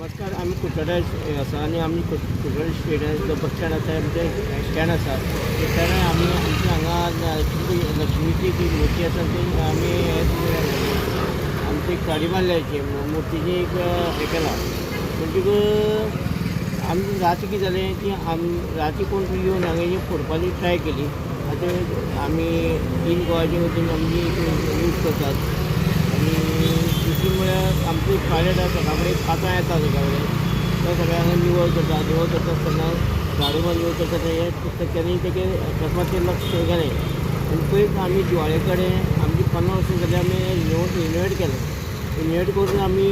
नमस्कार. आम्ही कुट्टाडा आसा आनी आमी कुट्टाडा स्टेडियम जो बस स्टँड आसा आमचे स्टँड आसा थंय आमी आमचे हांगा लक्ष्मीची ती मुर्ती आसा ती आमी आमची काडी बांदल्याची मुर्तीची एक हें केलां. म्हणटकूच आमी राती कितें जालें की राती कोण तरी येवन हांगा येवन फोडपाची ट्राय केली. आतां आमी इन गोवाचे वतीन आमी यूज करतात. आनी दुसरी म्हळ्यार आमची पायलट आसा सकाळ फुडें 5 येता सकाळ फुडें तो सगळें हांगा निवळ करता आसतना झाडू मारून निवळ करता तेणी तेगे अकस्मात तें लक्ष गेलें. आनी पयस आमी दिवाळे कडेन आमची 50 वर्सां जाली आमी रिनोवेट केलें. रिनोवेट करून आमी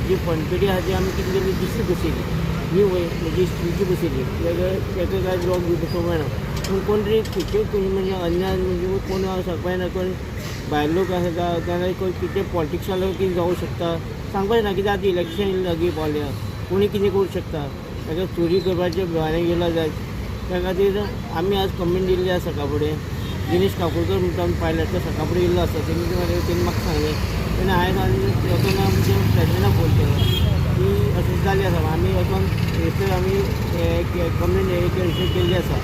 जी फणपेटी आसा ती आमी कितें केली दुसरी बसयली न्यू म्हणजे स्टीलची बसयली. तेका कांय लोक बी बसोवंक मेळना. पूण कोण तरी खंयचेच म्हणजे अन्यान म्हणजे कोण सांगपाक येना कोण भायर लोक आसा जाल्यार कोण कितें पॉलिटिक्सान कितें जावं शकता सांगपाक येना. कित्याक आतां इलेक्शन लागीं पावल्या कोणी कितें करूं शकता. ताका चोरी करपाचे भायर गेला जाय त्या खातीर आमी आज कंप्लेन दिल्ली आसा सकाळ फुडें. दिनेश काकोडकर म्हणटा आमी पायलट तो सकाळ फुडें येयल्लो आसा. तेणी म्हाका सांगलें तेन्ना हांवें वचून आमच्या प्रेसिडेंटाक फोन केलो की अशें जालें आसा. आमी वचून थंयसर आमी कंप्लेन रजिस्टर केल्ली आसा.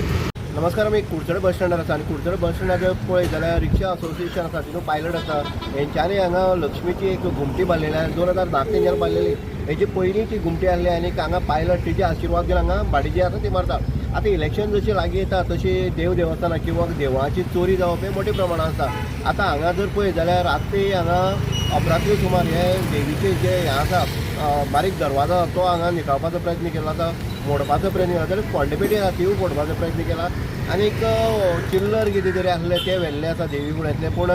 नमस्कार. आमी कुडचडे बस स्टँडार आसा आनी कुडचडे बस स्टँडार पळय जाल्यार रिक्षा असोसिएशन आसा तितून पायलट आसा. हेंच्यांनी हांगा लक्ष्मीची एक घुमटी बांदलेली आसा 2010 तेंच्यानी बांदलेली. हेजी पयलीं ती घुमटी आहली आनी हांगा पायलट तिजे आशिर्वाद घेवन हांगा भाडी जी आसा ती मारता. आतां इलेक्शन जशी लागीं येता तशी देव देवस्थानां किंवा देवळाची चोरी जावप हे मोठ्या प्रमाणांत आसा. आतां हांगा जर पळय जाल्यार रात्री हांगा अपरात्री सुमार हे देवीचे जे हें आसा बारीक दरवाजा तो हांगा निकाळपाचो प्रयत्न केलो आसा, मोडपाचो प्रयत्न केला. जाल्यार फोंडेपेटी आसा तिवूय फोडपाचो प्रयत्न केला. आनीक चिल्लर कितें तरी आसले ते व्हेल्ले आसा देवी फुड्यांतले. पूण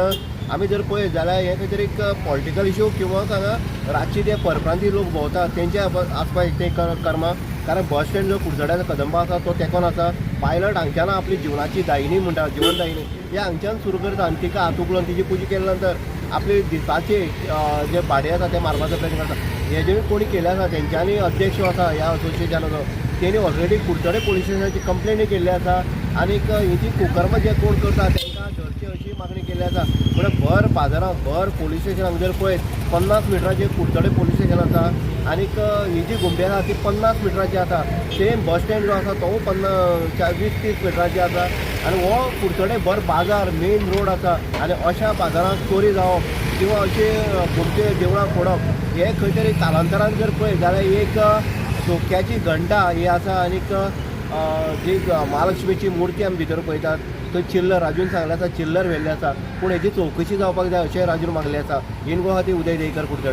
आमी जर पळयत जाल्यार हे खंय तरी एक पॉलिटिकल इश्यू किंवा हांगा रातची ते परप्रांती लोक भोंवता तेंचे आसपाक ते कर्मा. कारण बस स्टँड जो कुडचड्याचो कदंबा आसा तो तेकोन आसा. पायलट हांगच्यान आपली जिवनाची दायिनी म्हणटा जिवन दायिनी हे हांगच्यान सुरू करता आनी तिका हात उखलून तिची पुजा केल्या नंतर आपले दिसाचे जे भाडे आसा ते मारपाचो प्रयत्न करता. हे जे कोणी केले आसा तेंच्यांनी अध्यक्ष आसा ह्या असोसिएशनाचो तेणी ऑलरेडी कुडचडे पुलीस स्टेशनाची कंप्लेनी केल्ली आसा. आनीक ही जी कुकर्म जे कोण करता तांकां धरची अशी मागणी केल्ली आसा. म्हळ्यार भर बाजारांत भर पुलीस स्टेशनाक जर पळयत 50 मिटराचेर कुडचडे पुलीस स्टेशन आसा. आनीक ही जी घुमटी आसा ती 50 मिटराची आसा. सेम बस स्टँड जो आसा तो 20-30 मिटराची आसा. आनी हो कुडचडे भर बाजार मेन रोड आसा. आनी अशा बाजारांत चोरी जावप किंवा अशे घुमटे देवळां फोडप हे खंय तरी कालांतरान जर पळयत जाल्यार एक सोक्याची घंटा ही आसा. आनीक जी महालक्ष्मीची मुर्ती आमी भितर पळयतात थंय चिल्लर राजून सांगलें आसा चिल्लर व्हेल्लें आसा. पूण हेची चवकशी जावपाक जाय अशें राजून मागलें आसा. इन गोवा खातीर उदय देयकर कुडचडे.